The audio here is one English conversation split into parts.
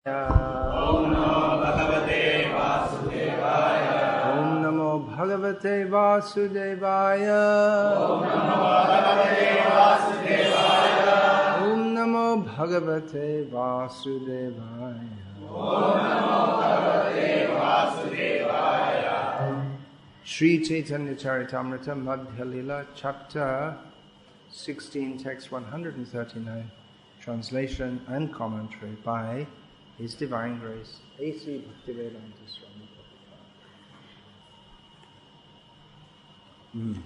Om Namo Bhagavate Vasudevaya. Om Namo Bhagavate Vasudevaya. Om Namo Bhagavate Vasudevaya. Om Namo Bhagavate Vasudevaya. Om Namo Bhagavate Vasudevaya. Sri Chaitanya Charitamrita Madhya Lila Chapter 16, text 139, translation and commentary by His Divine Grace, A.C. Bhaktivedanta Swami.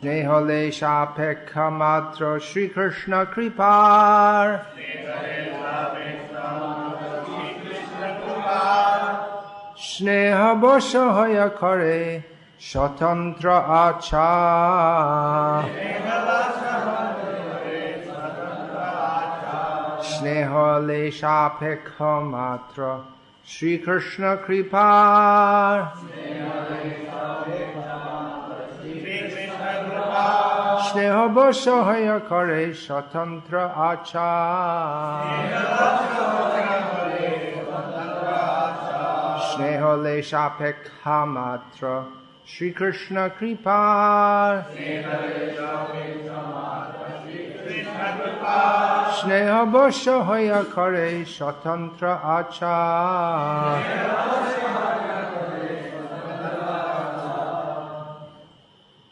Snehole Shapekha Matra Shri Krishna Kripar. Sneha Bosha Hoya Kare Shatantra Acha. Snehole Shapekha Matra Shri Krishna Kripar. Sneha Bosha Hoya Kare Shatantra Acha. Snehole Shapekha Matra Shri Krishna Kripar. Sneha Bosha Hoya Kare Shatantra Acha.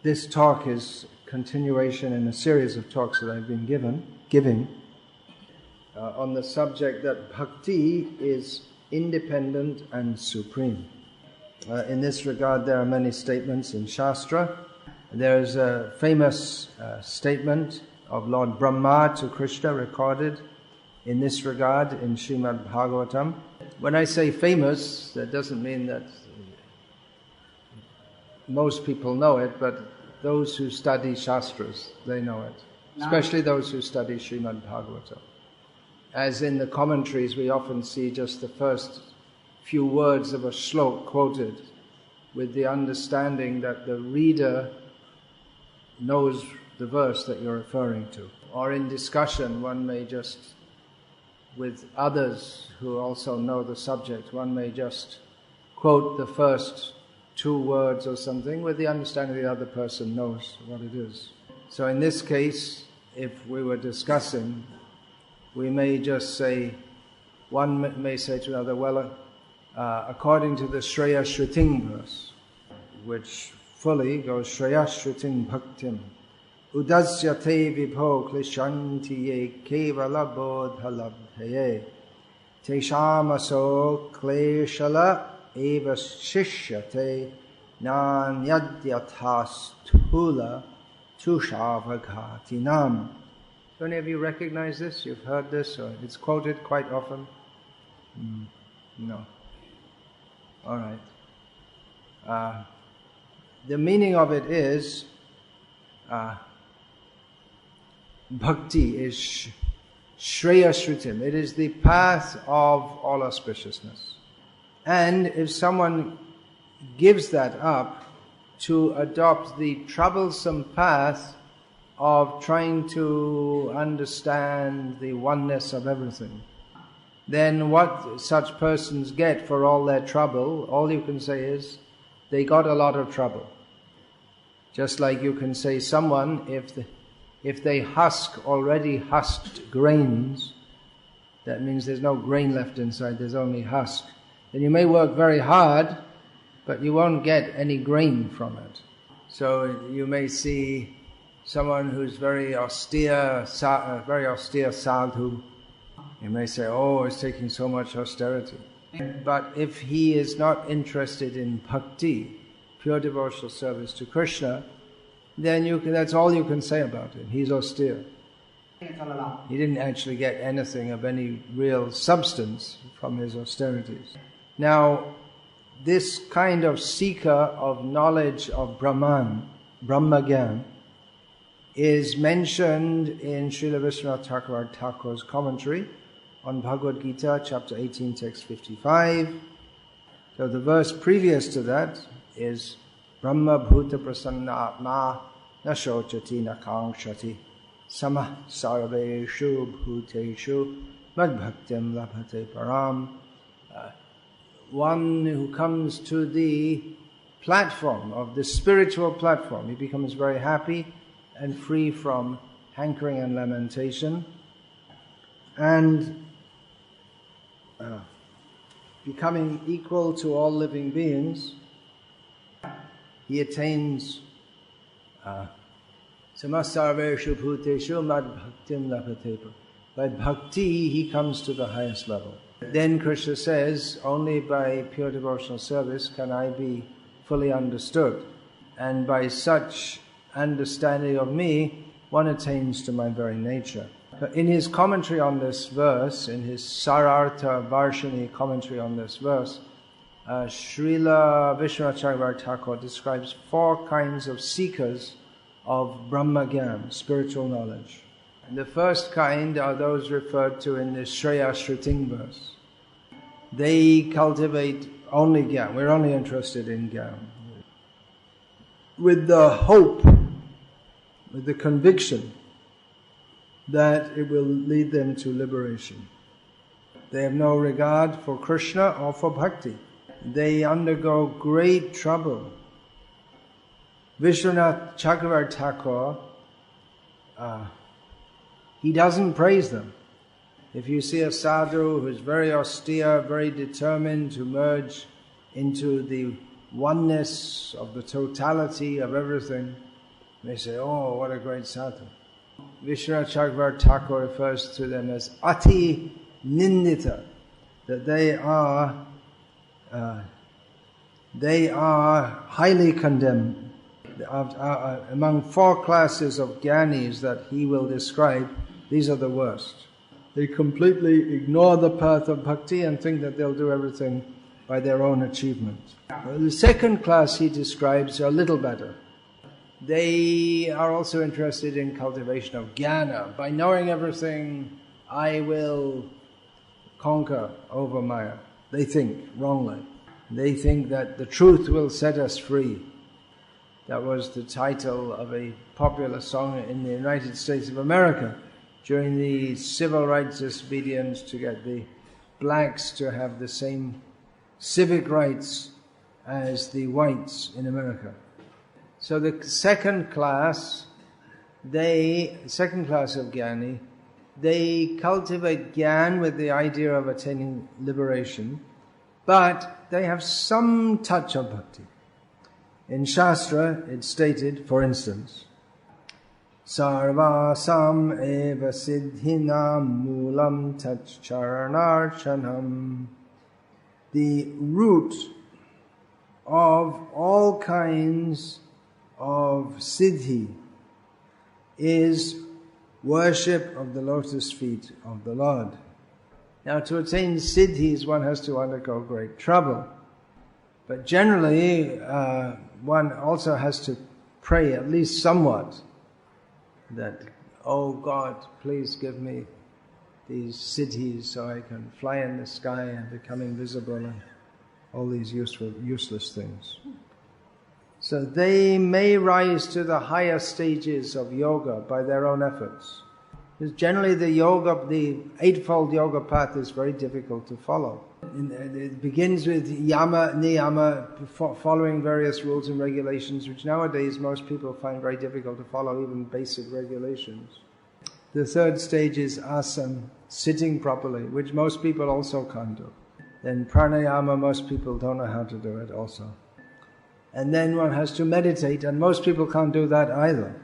This talk is a continuation in a series of talks that I've been giving on the subject that bhakti is independent and supreme. In this regard, there are many statements in Shastra. There is a famous statement of Lord Brahma to Krishna recorded in this regard in Srimad Bhagavatam. When I say famous, that doesn't mean that most people know it, but those who study Shastras, they know it. Especially those who study Srimad Bhagavatam. As in the commentaries, we often see just the first few words of a shlok quoted with the understanding that the reader knows the verse that you're referring to. Or in discussion, one may just, with others who also know the subject, one may just quote the first two words or something with the understanding the other person knows what it is. So in this case, if we were discussing, we may just say, one may say to another, well, according to the Shreya Shruting verse, which fully goes Shreya Shruting Bhaktim, Udasyate vibho kleshantiye kevala bodhalabhaye teshamaso kleshala eva shishyate nanyadyathastula tushavaghatinam. Do any of you recognize this? You've heard this, or it's quoted quite often? No. All right. The meaning of it is bhakti is Shreya Shrutim. It is the path of all auspiciousness. And if someone gives that up to adopt the troublesome path of trying to understand the oneness of everything, then what such persons get for all their trouble, all you can say is, they got a lot of trouble. Just like you can say someone, if they husk already husked grains, that means there's no grain left inside, there's only husk. Then you may work very hard, but you won't get any grain from it. So you may see someone who's very austere sadhu. You may say, oh, it's taking so much austerity. But if he is not interested in bhakti, pure devotional service to Krishna, then that's all you can say about it. He's austere. He didn't actually get anything of any real substance from his austerities. Now, this kind of seeker of knowledge of Brahmagyan, is mentioned in Srila Vishwanath Thakur's commentary on Bhagavad Gita, chapter 18, text 55. So the verse previous to that is Brahma Bhuta Prasanna Atma Na Shochati Na Kankshati Samah Sarveshu Bhuteshu Madbhaktim Labhate Param. one who comes to the platform of the spiritual platform, he becomes very happy and free from hankering and lamentation, and becoming equal to all living beings, he attains samasarveshu bhuteshu mad bhaktim lapatepa. By bhakti, he comes to the highest level. Then Krishna says, only by pure devotional service can I be fully understood. And by such understanding of me, one attains to my very nature. In his commentary on this verse, in his Sarartha Varshini commentary on this verse, Srila Vishwanath Thakur describes 4 kinds of seekers of Brahmagyan, spiritual knowledge. And the first kind are those referred to in the Shreya Shruting verse. They cultivate only Gyan. We're only interested in Gyan. With the hope, with the conviction that it will lead them to liberation. They have no regard for Krishna or for Bhakti. They undergo great trouble. Vishwanath Chakravarti Thakur, he doesn't praise them. If you see a sadhu who is very austere, very determined to merge into the oneness of the totality of everything, they say, oh, what a great sadhu. Vishwanath Chakravarti Thakur refers to them as ati nindita, that they are highly condemned. Among 4 classes of jnanis that he will describe, these are the worst. They completely ignore the path of bhakti and think that they'll do everything by their own achievement. The second class he describes are a little better. They are also interested in cultivation of jnana. By knowing everything, I will conquer over Maya. They think wrongly. They think that the truth will set us free. That was the title of a popular song in the United States of America during the civil rights disobedience to get the blacks to have the same civic rights as the whites in America. So the second class of jnani, they cultivate jnana with the idea of attaining liberation, but they have some touch of bhakti. In Shastra, it's stated, for instance, Sarvasam eva siddhinam mulam taccharanarchanam. The root of all kinds of siddhi is worship of the lotus feet of the Lord. Now, to attain siddhis, one has to undergo great trouble. But generally, one also has to pray at least somewhat that, oh God, please give me these siddhis so I can fly in the sky and become invisible and all these useless things. So they may rise to the higher stages of yoga by their own efforts. Because generally the eightfold yoga path is very difficult to follow. It begins with yama, niyama, following various rules and regulations, which nowadays most people find very difficult to follow, even basic regulations. The third stage is asana, sitting properly, which most people also can't do. Then pranayama, most people don't know how to do it also. And then one has to meditate, and most people can't do that either.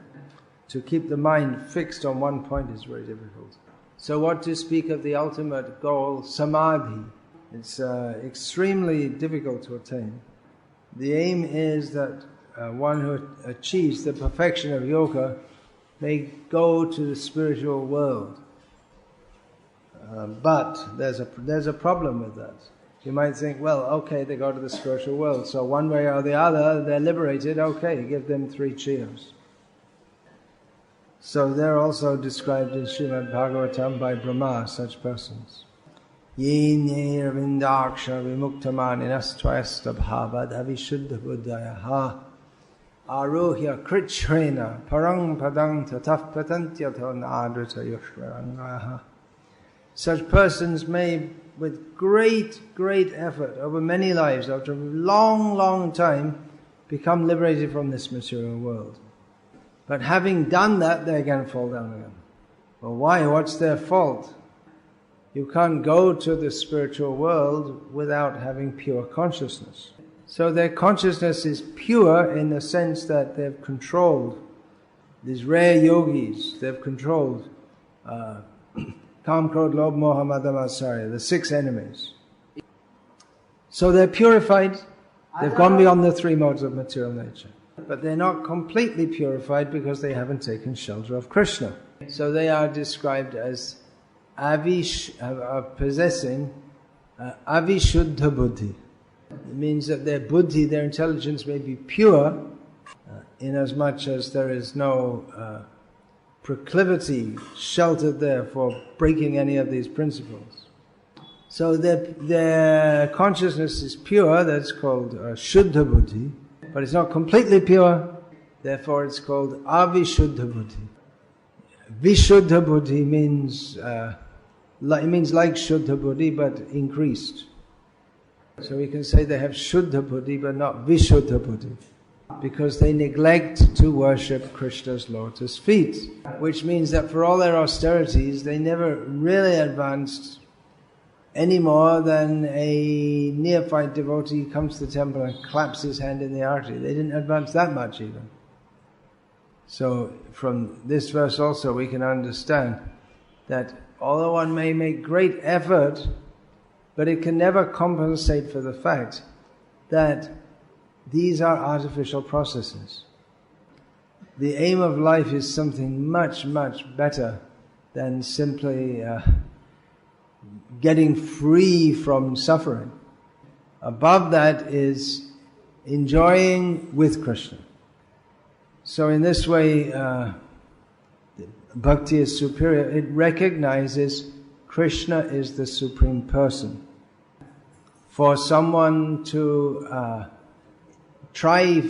To keep the mind fixed on one point is very difficult. So what to speak of the ultimate goal, samadhi? It's extremely difficult to attain. The aim is that one who achieves the perfection of yoga may go to the spiritual world. But there's a problem with that. You might think, well, okay, they go to the spiritual world, so one way or the other, they're liberated, okay, give them 3 cheers. So they're also described in Srimad Bhagavatam by Brahma, such persons. Ye nirvindaksha vimuktamaninas tvayasta bhavad avishuddha buddhayaha aruhya krichrena parang padang tataf patantyato nadrita yushvarangaha. Such persons may with great effort over many lives, after a long time, become liberated from this material world. But having done that, they again fall down again. Well, why? What's their fault? You can't go to the spiritual world without having pure consciousness. So their consciousness is pure in the sense that they've controlled these rare yogis. They've controlled Kam, Krodh, Lobh, Moha, Mada, Matsarya, the 6 enemies. So they're purified. They've gone beyond the 3 modes of material nature. But they're not completely purified because they haven't taken shelter of Krishna. So they are described as possessing avishuddha buddhi. It means that their buddhi, their intelligence may be pure, inasmuch as there is no proclivity sheltered there for breaking any of these principles. So their consciousness is pure, that's called shuddha buddhi, but it's not completely pure, therefore it's called avishuddha buddhi. Vishuddha buddhi means it means like shuddha buddhi but increased. So we can say they have shuddha buddhi but not vishuddha buddhi, because they neglect to worship Krishna's lotus feet, which means that for all their austerities they never really advanced any more than a neophyte devotee comes to the temple and claps his hand in the arti. They didn't advance that much even. So from this verse also we can understand that although one may make great effort, but it can never compensate for the fact that these are artificial processes. The aim of life is something much better than simply getting free from suffering. Above that is enjoying with Krishna. So in this way, Bhakti is superior. It recognizes Krishna is the Supreme Person. For someone to try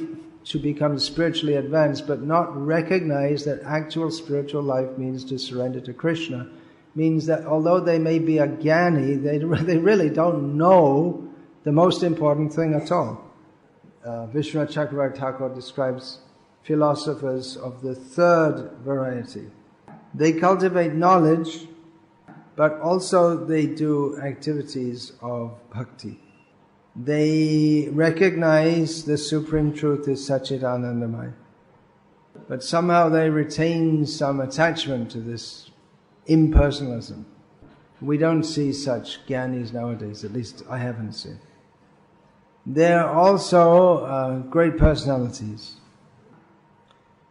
to become spiritually advanced but not recognize that actual spiritual life means to surrender to Krishna, means that although they may be a jnani, they really don't know the most important thing at all. Vishwanath Chakravarti Thakur describes philosophers of the 3rd variety. They cultivate knowledge, but also they do activities of bhakti. They recognize the supreme truth is Satchidanandamaya, but somehow they retain some attachment to this impersonalism. We don't see such jnanis nowadays, at least I haven't seen. They're also great personalities,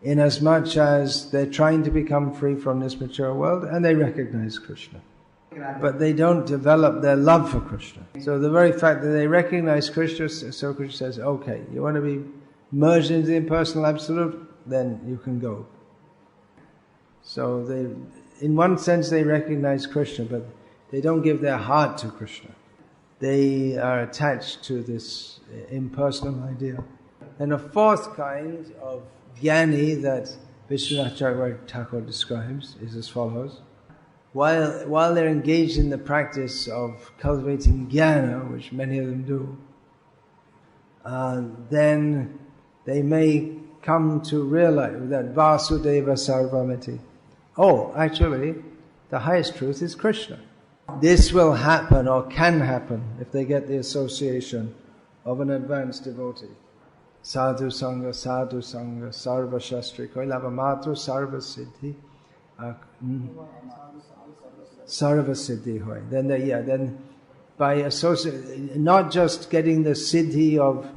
inasmuch as they're trying to become free from this material world and they recognize Krishna. But they don't develop their love for Krishna. So the very fact that they recognize Krishna, so Krishna says, okay, you want to be merged into the impersonal absolute, then you can go. So they, in one sense they recognize Krishna, but they don't give their heart to Krishna. They are attached to this impersonal idea. And a 4th kind of jnani that Vishwanath Chakravarti Thakur describes is as follows. While they're engaged in the practice of cultivating jnana, which many of them do, then they may come to realize that Vasudeva Sarvamiti. Oh, actually, the highest truth is Krishna. This will happen or can happen if they get the association of an advanced devotee. Sadhu Sangha, Sarva Shastri, Koilava Matru, Sarva Siddhi. Sarva Siddhi hoy. Then by association, not just getting the Siddhi of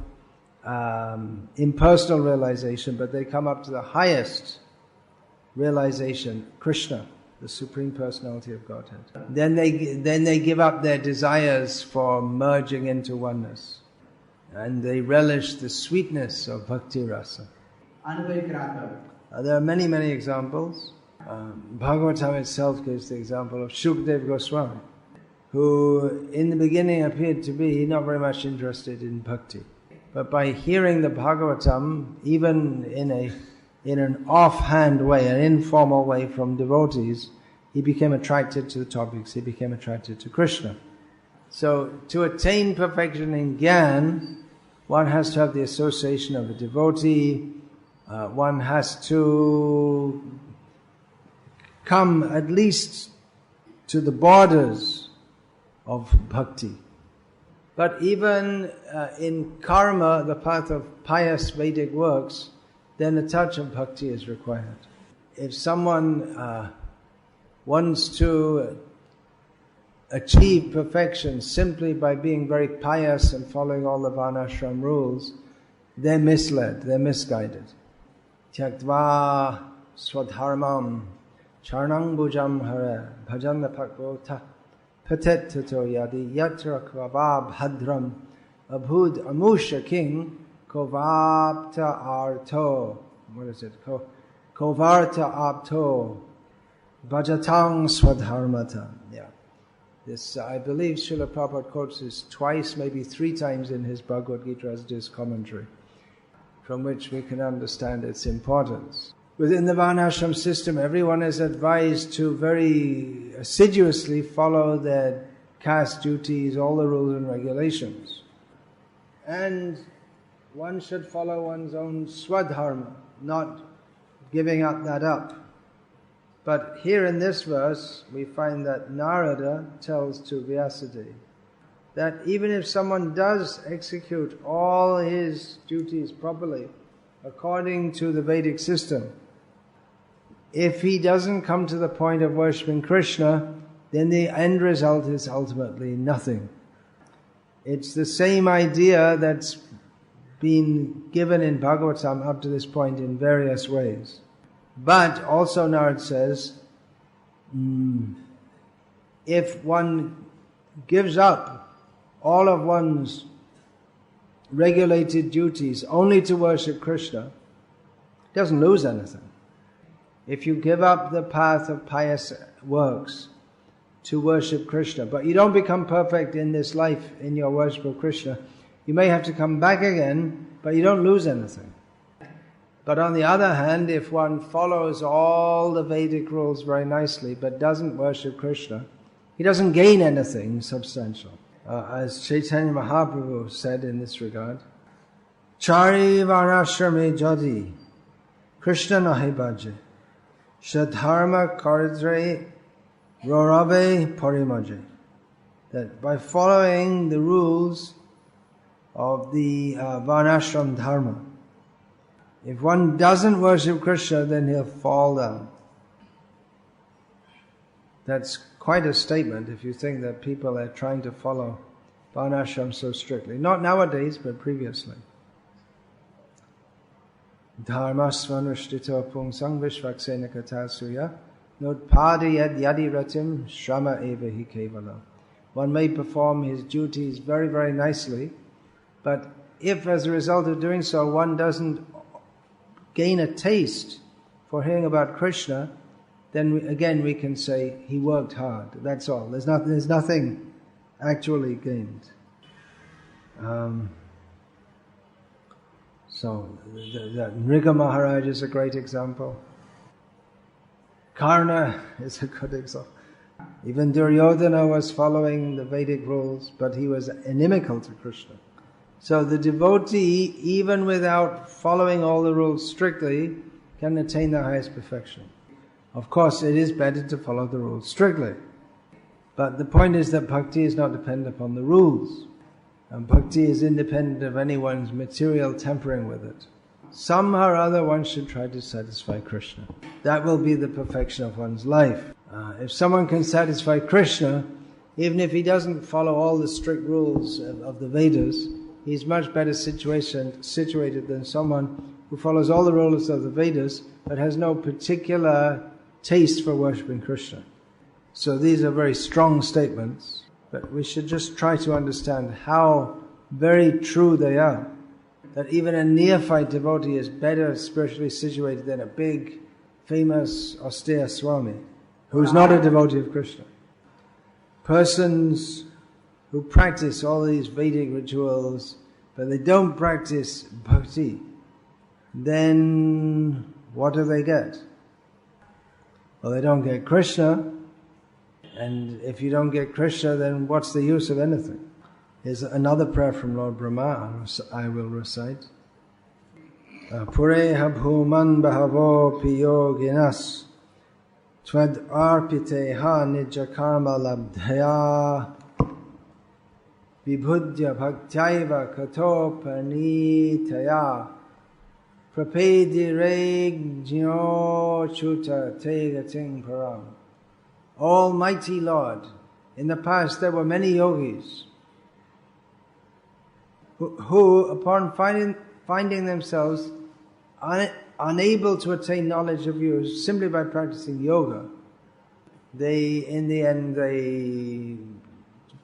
impersonal realization, but they come up to the highest realization, Krishna, the Supreme Personality of Godhead. Then they give up their desires for merging into oneness. And they relish the sweetness of Bhakti Rasa. There are many examples. Bhagavatam itself gives the example of Shukdev Goswami, who in the beginning appeared to be not very much interested in bhakti. But by hearing the Bhagavatam, even in an offhand way, an informal way from devotees, he became attracted to the topics, he became attracted to Krishna. So to attain perfection in Gyan, one has to have the association of a devotee, one has to come at least to the borders of bhakti. But even in karma, the path of pious Vedic works, then a touch of bhakti is required. If someone wants to achieve perfection simply by being very pious and following all the varnashram rules, they're misled, they're misguided. Tyaktva swadharmam charnang bhujam hare bhajanna bhagavata patet tato yadi yatra kvava bhadram abhud amusha king kovapta arto. What is it? Kovarta apto bhajatang swadharmata. Yeah. This, I believe Srila Prabhupada quotes this twice, maybe 3 times in his Bhagavad Gita as his commentary, from which we can understand its importance. Within the Varnashram system, everyone is advised to very assiduously follow their caste duties, all the rules and regulations. And one should follow one's own swadharma, not giving that up. But here in this verse, we find that Narada tells to Vyasadeva that even if someone does execute all his duties properly, according to the Vedic system, if he doesn't come to the point of worshipping Krishna, then the end result is ultimately nothing. It's the same idea that's been given in Bhagavatam up to this point in various ways. But also Narad says, if one gives up all of one's regulated duties only to worship Krishna, he doesn't lose anything. If you give up the path of pious works to worship Krishna, but you don't become perfect in this life in your worship of Krishna, you may have to come back again, but you don't lose anything. But on the other hand, if one follows all the Vedic rules very nicely but doesn't worship Krishna, he doesn't gain anything substantial. As Chaitanya Mahaprabhu said in this regard, Chari varashrame jadi Krishna nahi bhaje Shadharma karidre rorave parimaje. That by following the rules of the varnashram dharma, if one doesn't worship Krishna, then he'll fall down. That's quite a statement if you think that people are trying to follow varnashram so strictly. Not nowadays, but previously. Dharmasvanushtito pungsang vishvaksena katasuya nodpadiyad yadi ratim shrama eva hi kevala. One may perform his duties very, very nicely, but if as a result of doing so one doesn't gain a taste for hearing about Krishna, then again we can say he worked hard. That's all. There's nothing actually gained. So Nriga Maharaj is a great example. Karna is a good example. Even Duryodhana was following the Vedic rules, but he was inimical to Krishna. So the devotee, even without following all the rules strictly, can attain the highest perfection. Of course, it is better to follow the rules strictly. But the point is that bhakti is not dependent upon the rules. And bhakti is independent of anyone's material tampering with it. Somehow or other one should try to satisfy Krishna. That will be the perfection of one's life. If someone can satisfy Krishna, even if he doesn't follow all the strict rules of the Vedas, he's much better situated than someone who follows all the rules of the Vedas but has no particular taste for worshipping Krishna. So these are very strong statements, but we should just try to understand how very true they are. That even a neophyte devotee is better spiritually situated than a big, famous, austere Swami, who's not a devotee of Krishna. Persons who practice all these Vedic rituals, but they don't practice bhakti, then what do they get? Well, they don't get Krishna, And if you don't get Krishna, then what's the use of anything? Here's another prayer from Lord Brahma I will recite. Pureha bhuman bahavo piyoginas Twad arpiteha nija karma labdhaya Vibhudya bhaktaiva kato panitaya Prapedi jno chuta tegating param. Almighty Lord, in the past there were many yogis who upon finding themselves unable to attain knowledge of you simply by practicing yoga, in the end they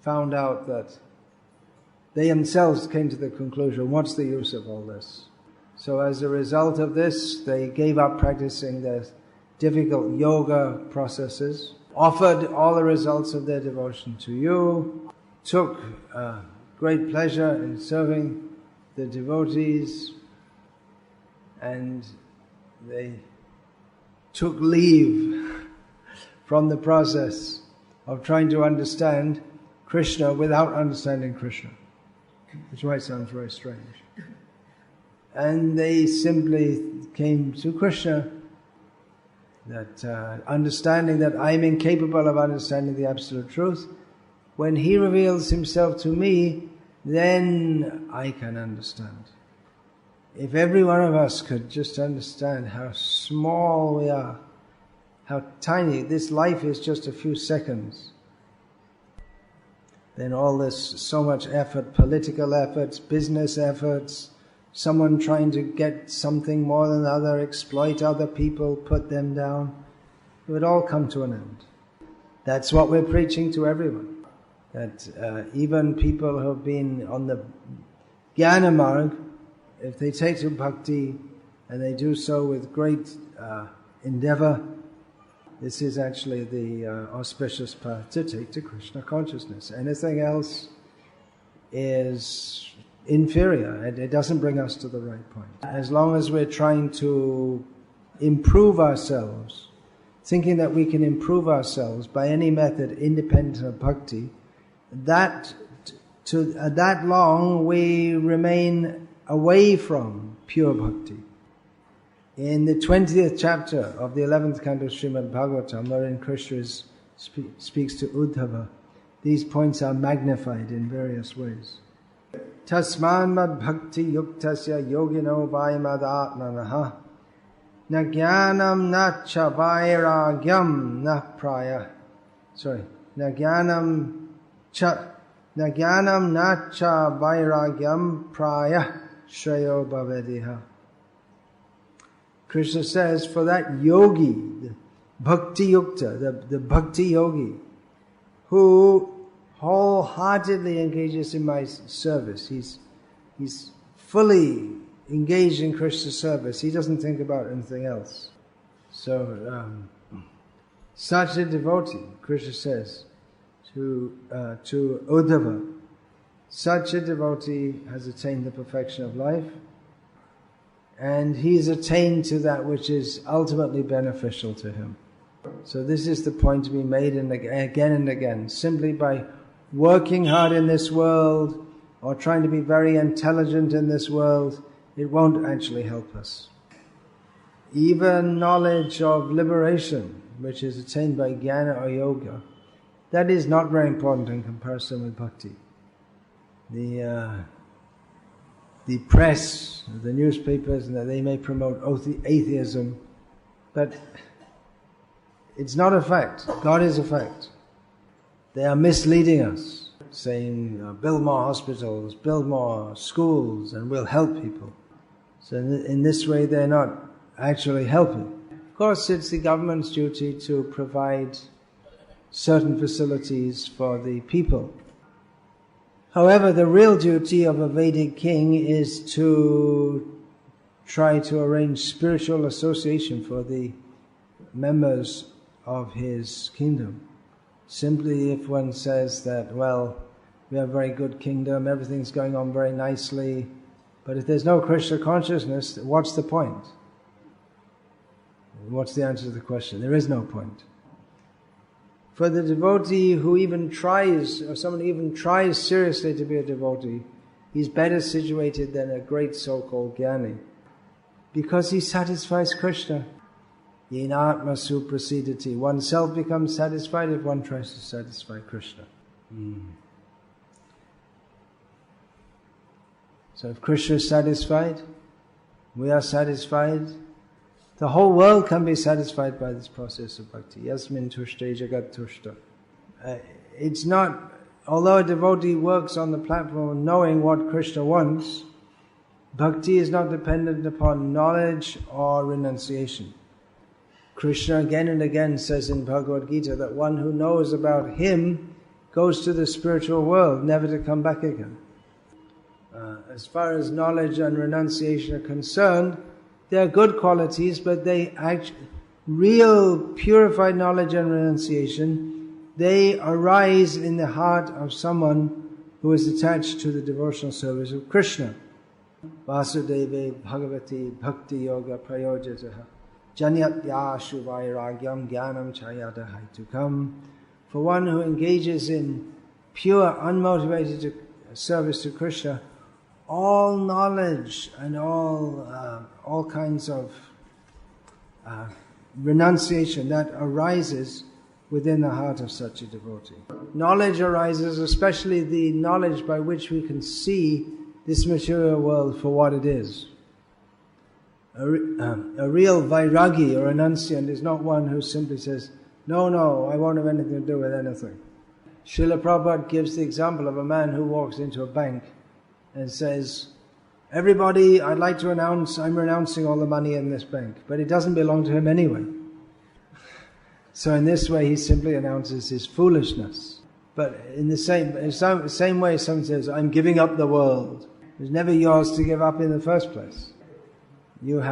found out that they themselves came to the conclusion, what's the use of all this? So as a result of this, they gave up practicing their difficult yoga processes, offered all the results of their devotion to you, took great pleasure in serving the devotees, and they took leave from the process of trying to understand Krishna without understanding Krishna, which might sound very strange. And they simply came to Krishna, that understanding that I'm incapable of understanding the absolute truth. When He reveals Himself to me, then I can understand. If every one of us could just understand how small we are, how tiny, this life is just a few seconds, then all this, so much effort, political efforts, business efforts, someone trying to get something more than the other, exploit other people, put them down, it would all come to an end. That's what we're preaching to everyone. That even people who have been on the Jnana Marg, if they take to Bhakti and they do so with great endeavor, this is actually the auspicious path to take to Krishna consciousness. Anything else is inferior. It doesn't bring us to the right point. As long as we're trying to improve ourselves, thinking that we can improve ourselves by any method independent of Bhakti, that long we remain away from pure Bhakti. In the 20th chapter of the 11th canto of Srimad Bhagavatam, wherein Krishna speaks to Uddhava, these points are magnified in various ways. Tasman mad bhakti yuktasya yogino vaimadatmanaha na jnanam na cha vairagyam na praya. Na jnanam na cha vairagyam praya shreyo bhavediha. Krishna says, for that yogi, the bhakti yukta, the bhakti yogi, who wholeheartedly engages in my service, he's fully engaged in Krishna's service, he doesn't think about anything else. So, such a devotee, Krishna says to Uddhava, such a devotee has attained the perfection of life, and he's attained to that which is ultimately beneficial to him. So this is the point to be made again and again. Simply by working hard in this world or trying to be very intelligent in this world, it won't actually help us. Even knowledge of liberation, which is attained by jnana or yoga, that is not very important in comparison with bhakti. The press, the newspapers, and they may promote atheism, but it's not a fact. God is a fact. They are misleading us, saying build more hospitals, build more schools, and we'll help people. So in this way they're not actually helping. Of course it's the government's duty to provide certain facilities for the people. However, the real duty of a Vedic king is to try to arrange spiritual association for the members of his kingdom. Simply if one says that, well, we have a very good kingdom, everything's going on very nicely, but if there's no Krishna consciousness, what's the point? What's the answer to the question? There is no point. For the devotee who even tries, or someone even tries seriously to be a devotee, he's better situated than a great so-called jnani, because he satisfies Krishna. Yenatma suprasidati. Oneself becomes satisfied if one tries to satisfy Krishna. So if Krishna is satisfied, we are satisfied, the whole world can be satisfied by this process of bhakti. Yasmin tushte jagat tushta. It's not, although a devotee works on the platform knowing what Krishna wants, bhakti is not dependent upon knowledge or renunciation. Krishna again and again says in Bhagavad Gita that one who knows about him goes to the spiritual world, never to come back again. As far as knowledge and renunciation are concerned, they are good qualities, but real purified knowledge and renunciation, they arise in the heart of someone who is attached to the devotional service of Krishna. Vasudeve Bhagavati Bhakti Yoga Prayojataha Janyat Yashu Vairagyam Jnanam Chayata Haitukam. For one who engages in pure, unmotivated service to Krishna, all knowledge and all kinds of renunciation that arises within the heart of such a devotee. Knowledge arises, especially the knowledge by which we can see this material world for what it is. A real vairagi or renunciant is not one who simply says, no, I won't have anything to do with anything. Srila Prabhupada gives the example of a man who walks into a bank and says, everybody, I'd like to announce, I'm renouncing all the money in this bank, but it doesn't belong to him anyway. So in this way he simply announces his foolishness. But in the same way someone says, I'm giving up the world. It was never yours to give up in the first place. Real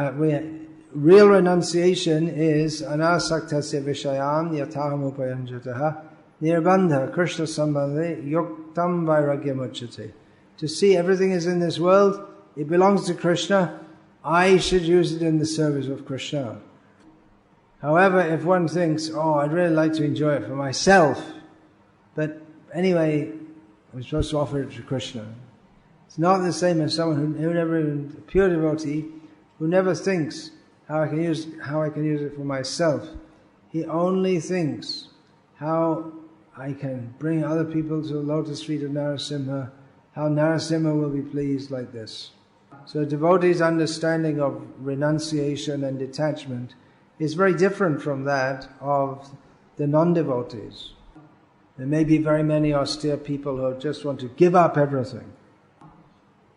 renunciation is anasaktasya vishayam yataham upayanjataha nirbandha krishna sambandhe yuktam vairagyamuchyate. To see everything is in this world, it belongs to Krishna, I should use it in the service of Krishna. However, if one thinks, I'd really like to enjoy it for myself, but anyway, I'm supposed to offer it to Krishna. It's not the same as someone who never, a pure devotee, who never thinks how I can use it for myself. He only thinks how I can bring other people to the lotus feet of Narasimha, how Narasimha will be pleased like this. So a devotee's understanding of renunciation and detachment is very different from that of the non-devotees. There may be very many austere people who just want to give up everything.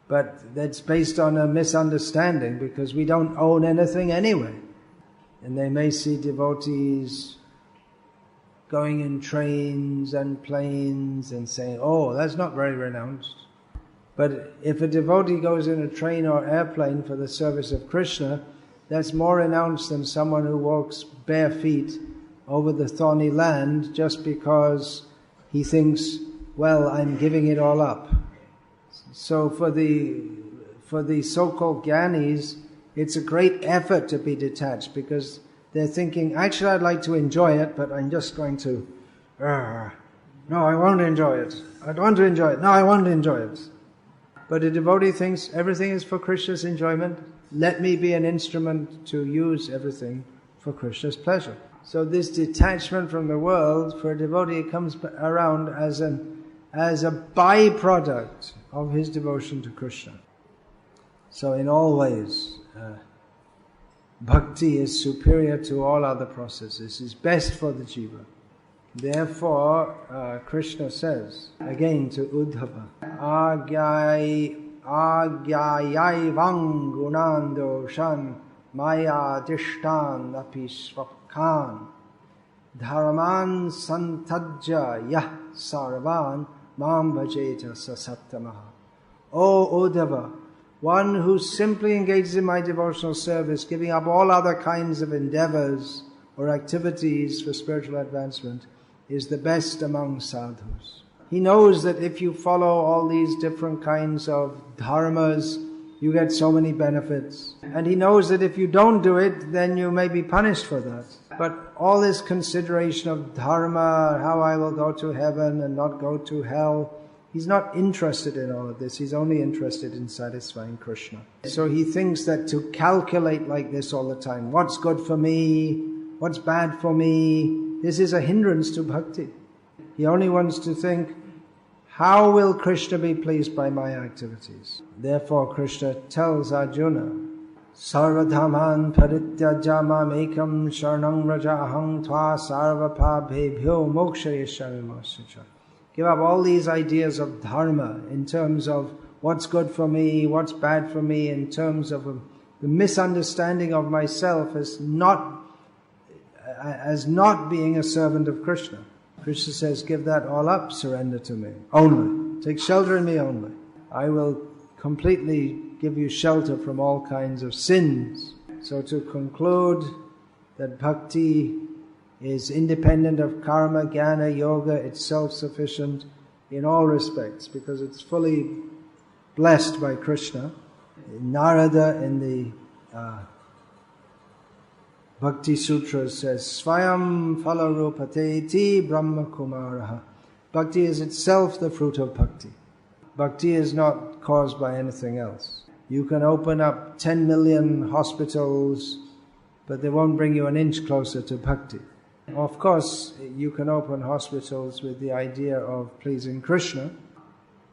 But that's based on a misunderstanding, because we don't own anything anyway. And they may see devotees going in trains and planes and saying, that's not very renounced. But if a devotee goes in a train or airplane for the service of Krishna, that's more renounced than someone who walks bare feet over the thorny land just because he thinks, I'm giving it all up. So for the so-called jnanis, it's a great effort to be detached, because they're thinking, actually I'd like to enjoy it, but I'm just going to, no, I won't enjoy it. I want to enjoy it. No, I won't enjoy it. But a devotee thinks everything is for Krishna's enjoyment. Let me be an instrument to use everything for Krishna's pleasure. So this detachment from the world for a devotee comes around as a byproduct of his devotion to Krishna. So in all ways, bhakti is superior to all other processes, is best for the jiva. Therefore, Krishna says, again to Uddhava, Agyayaivam gunan doshan maya dishtan api svakhan dharman santajya yah sarvan mam bhajeta sasattamaha. O Uddhava, one who simply engages in my devotional service, giving up all other kinds of endeavors or activities for spiritual advancement, is the best among sadhus. He knows that if you follow all these different kinds of dharmas, you get so many benefits. And he knows that if you don't do it, then you may be punished for that. But all this consideration of dharma, how I will go to heaven and not go to hell, he's not interested in all of this. He's only interested in satisfying Krishna. So he thinks that to calculate like this all the time, what's good for me, what's bad for me, this is a hindrance to bhakti. He only wants to think, how will Krishna be pleased by my activities? Therefore Krishna tells Arjuna, Sarvadhaman parityaja mamekam sharanam raja aham tva sarvapabhebhyo mokshayeshavimasya. Give up all these ideas of dharma in terms of what's good for me, what's bad for me, in terms of the misunderstanding of myself as not being a servant of Krishna. Krishna says, give that all up, surrender to me, only. Take shelter in me only. I will completely give you shelter from all kinds of sins. So to conclude that bhakti is independent of karma, jnana, yoga, it's self-sufficient in all respects because it's fully blessed by Krishna. Narada in the Bhakti Sutras says, Svayam phalarupateti brahma kumaraha. Bhakti is itself the fruit of bhakti. Bhakti is not caused by anything else. You can open up 10 million hospitals, but they won't bring you an inch closer to bhakti. Of course, you can open hospitals with the idea of pleasing Krishna,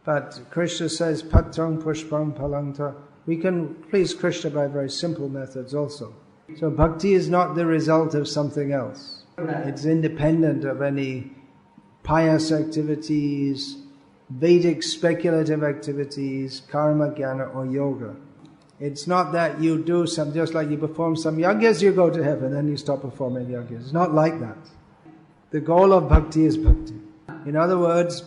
but Krishna says, Patrang pushpam palanta. We can please Krishna by very simple methods also. So bhakti is not the result of something else. It's independent of any pious activities, Vedic speculative activities, karma, jnana or yoga. It's not that you do some, just like you perform some yagyas, you go to heaven, then you stop performing yagyas. It's not like that. The goal of bhakti is bhakti. In other words,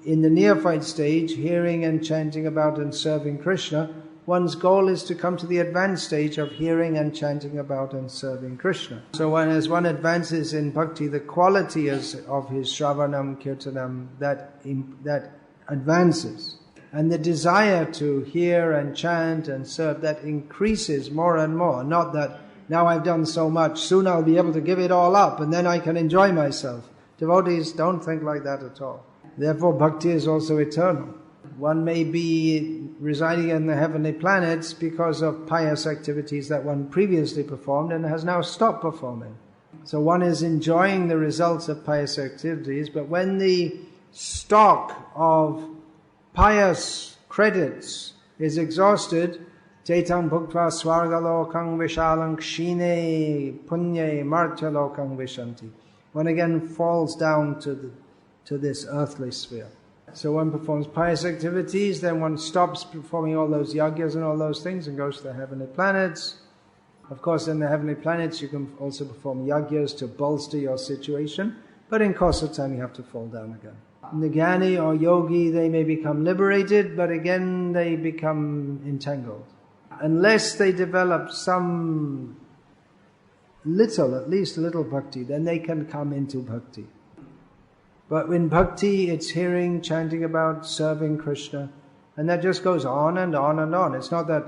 in the neophyte stage, hearing and chanting about and serving Krishna, one's goal is to come to the advanced stage of hearing and chanting about and serving Krishna. So as one advances in bhakti, the quality of his shravanam, kirtanam, that advances. And the desire to hear and chant and serve, that increases more and more. Not that now I've done so much, soon I'll be able to give it all up and then I can enjoy myself. Devotees don't think like that at all. Therefore bhakti is also eternal. One may be residing in the heavenly planets because of pious activities that one previously performed and has now stopped performing. So one is enjoying the results of pious activities, but when the stock of pious credits is exhausted, Tetang bhuktva swargalokang vishalang kshine punye martyalokang vishanti. One again falls down to this earthly sphere. So one performs pious activities, then one stops performing all those yagyas and all those things and goes to the heavenly planets. Of course, in the heavenly planets you can also perform yagyas to bolster your situation, but in course of time you have to fall down again. The jnani or yogi, they may become liberated, but again they become entangled. Unless they develop some at least a little bhakti, then they can come into bhakti. But in bhakti, it's hearing, chanting about, serving Krishna. And that just goes on and on and on. It's not that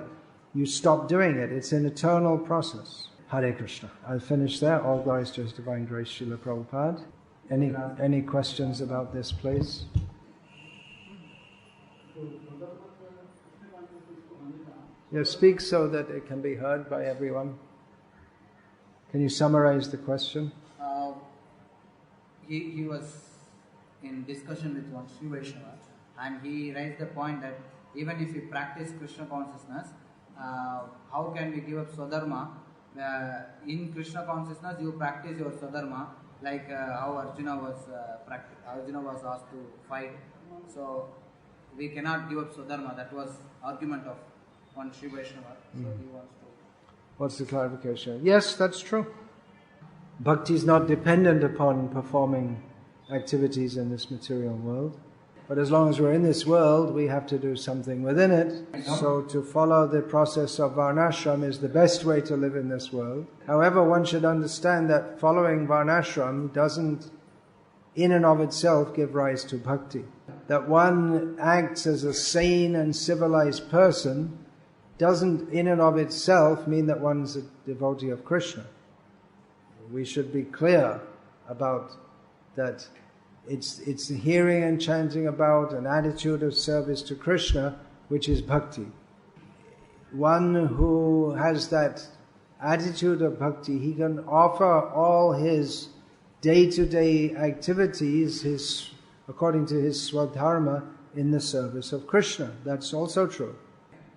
you stop doing it. It's an eternal process. Hare Krishna. I'll finish there. All glories to His Divine Grace, Srila Prabhupada. Any questions about this place? Yeah, speak so that it can be heard by everyone. Can you summarize the question? He was in discussion with one Sri Vaishnava, and he raised the point that even if you practice Krishna consciousness, how can we give up Swadharma? In Krishna consciousness, you practice your Swadharma, like how Arjuna was asked to fight. So we cannot give up Swadharma. That was argument of one Sri Vaishnava. So he wants to. What's the clarification? Yes, that's true. Bhakti is not dependent upon performing activities in this material world. But as long as we're in this world, we have to do something within it. So to follow the process of varnashram is the best way to live in this world. However, one should understand that following varnashram doesn't in and of itself give rise to bhakti. That one acts as a sane and civilized person doesn't in and of itself mean that one's a devotee of Krishna. We should be clear about that. It's the hearing and chanting about an attitude of service to Krishna, which is bhakti. One who has that attitude of bhakti, he can offer all his day-to-day activities, according to his swadharma, in the service of Krishna. That's also true.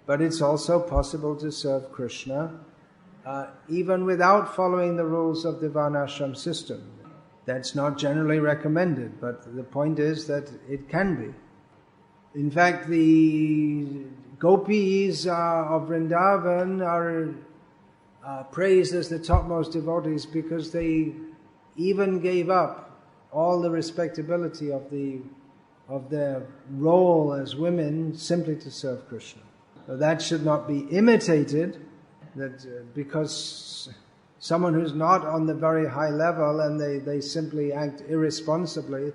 But it's also possible to serve Krishna even without following the rules of the varnashram system. That's not generally recommended, but the point is that it can be. In fact, the gopis of Vrindavan are praised as the topmost devotees because they even gave up all the respectability of their role as women simply to serve Krishna. So that should not be imitated, because someone who's not on the very high level and they simply act irresponsibly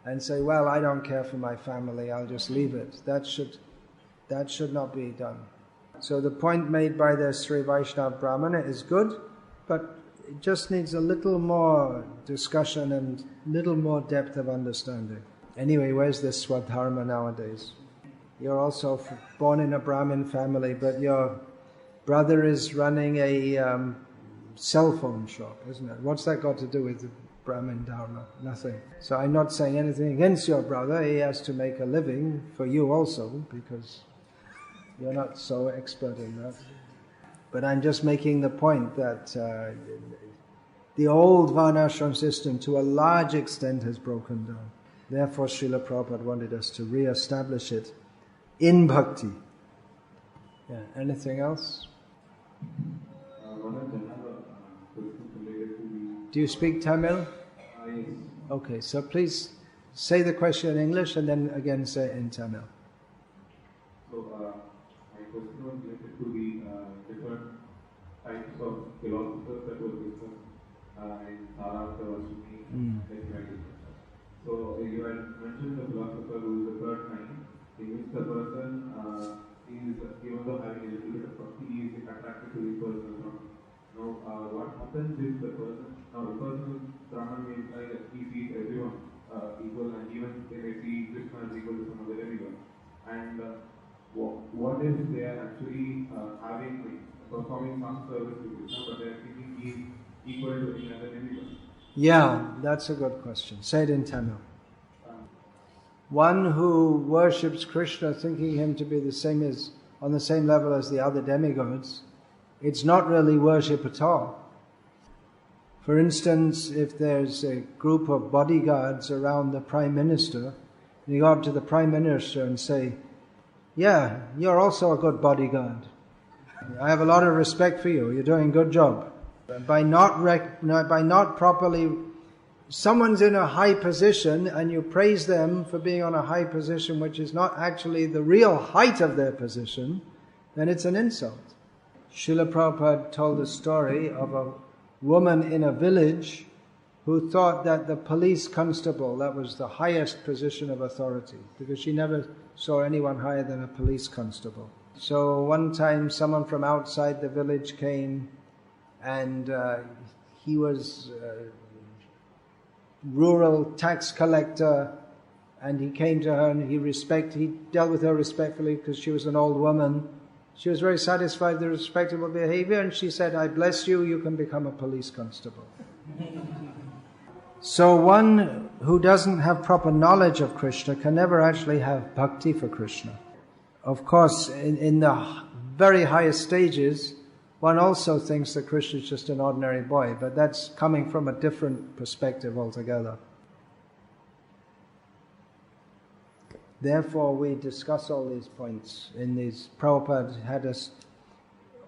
and say, well, I don't care for my family, I'll just leave it. That should not be done. So the point made by the Sri Vaishnava Brahmana is good, but it just needs a little more discussion and little more depth of understanding. Anyway, where's this swadharma nowadays? You're also born in a Brahmin family, but your brother is running a cell phone shop, isn't it? What's that got to do with Brahmin Dharma? Nothing. So I'm not saying anything against your brother. He has to make a living for you also, because you're not so expert in that. But I'm just making the point that the old varnashram system to a large extent has broken down. Therefore Srila Prabhupada wanted us to re-establish it in bhakti. Yeah. Anything else? Do you speak Tamil? Yes. Okay, so please say the question in English and then again say it in Tamil. So, my question was related to the different types of philosophers that were discussed in Saraswati or Swami. So, you had mentioned the philosopher who is the third kind, in which the person is, even though having a little bit of bhakti, he is attracted to the person. Now, what happens if the person, the person with Brahman means he sees everyone equal, and even they may see Krishna as equal to some other everyone. And what if they are actually performing some service to Krishna, but they are thinking he is equal to any other everyone? Yeah, that's a good question. Say it in Tamil. One who worships Krishna thinking him to be on the same level as the other demigods, it's not really worship at all. For instance, if there's a group of bodyguards around the Prime Minister, and you go up to the Prime Minister and say, yeah, you're also a good bodyguard. I have a lot of respect for you, you're doing a good job. By not properly, someone's in a high position and you praise them for being on a high position which is not actually the real height of their position, then it's an insult. Srila Prabhupada told a story of a woman in a village who thought that the police constable, that was the highest position of authority, because she never saw anyone higher than a police constable. So one time someone from outside the village came, and he was rural tax collector, and he came to her and he dealt with her respectfully because she was an old woman. She was very satisfied with the respectable behavior, and she said, I bless you, you can become a police constable. So one who doesn't have proper knowledge of Krishna can never actually have bhakti for Krishna. Of course, in the very highest stages, one also thinks that Krishna is just an ordinary boy, but that's coming from a different perspective altogether. Therefore, we discuss all these points in these. Prabhupada had us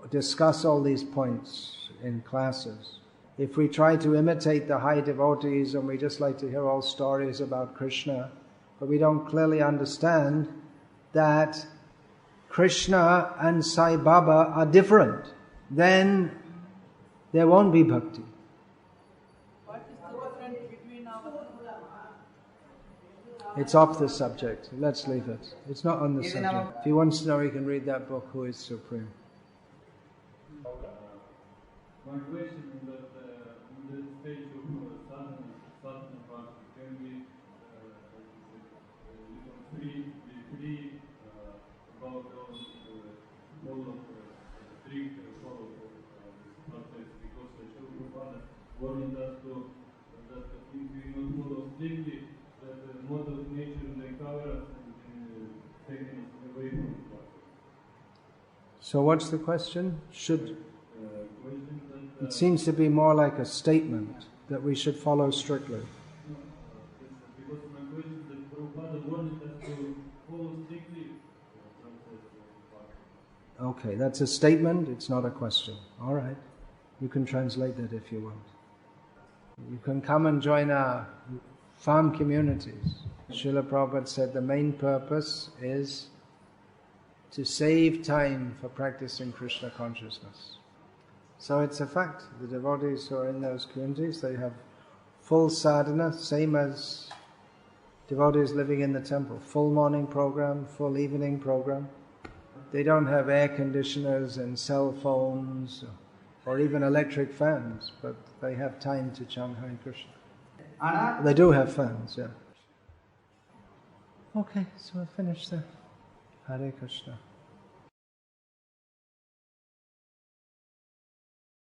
discuss all these points in classes. If we try to imitate the high devotees and we just like to hear all stories about Krishna, but we don't clearly understand that Krishna and Sai Baba are different, then there won't be bhakti. What is the difference between our... It's off the subject. Let's leave it. It's not on the subject. If he wants to know, he can read that book, Who is Supreme. My question is that in this stage of sadhana bhakti, can we be free about those strict follow of process, because the Prabhupada warned us to that if we not follow strictly, that the mode of nature may cover us and take us away from God. So what's the question? It seems to be more like a statement that we should follow strictly. Because my question is that Prabhupada wanted us to follow strictly. Okay, that's a statement, it's not a question. All right, you can translate that if you want. You can come and join our farm communities. Srila Prabhupada said the main purpose is to save time for practicing Krishna consciousness. So it's a fact, the devotees who are in those communities, they have full sadhana, same as devotees living in the temple. Full morning program, full evening program. They don't have air conditioners and cell phones or even electric fans, but they have time to chant Hare Krishna. They do have fans, yeah. Okay, so we'll finish there. Hare Krishna.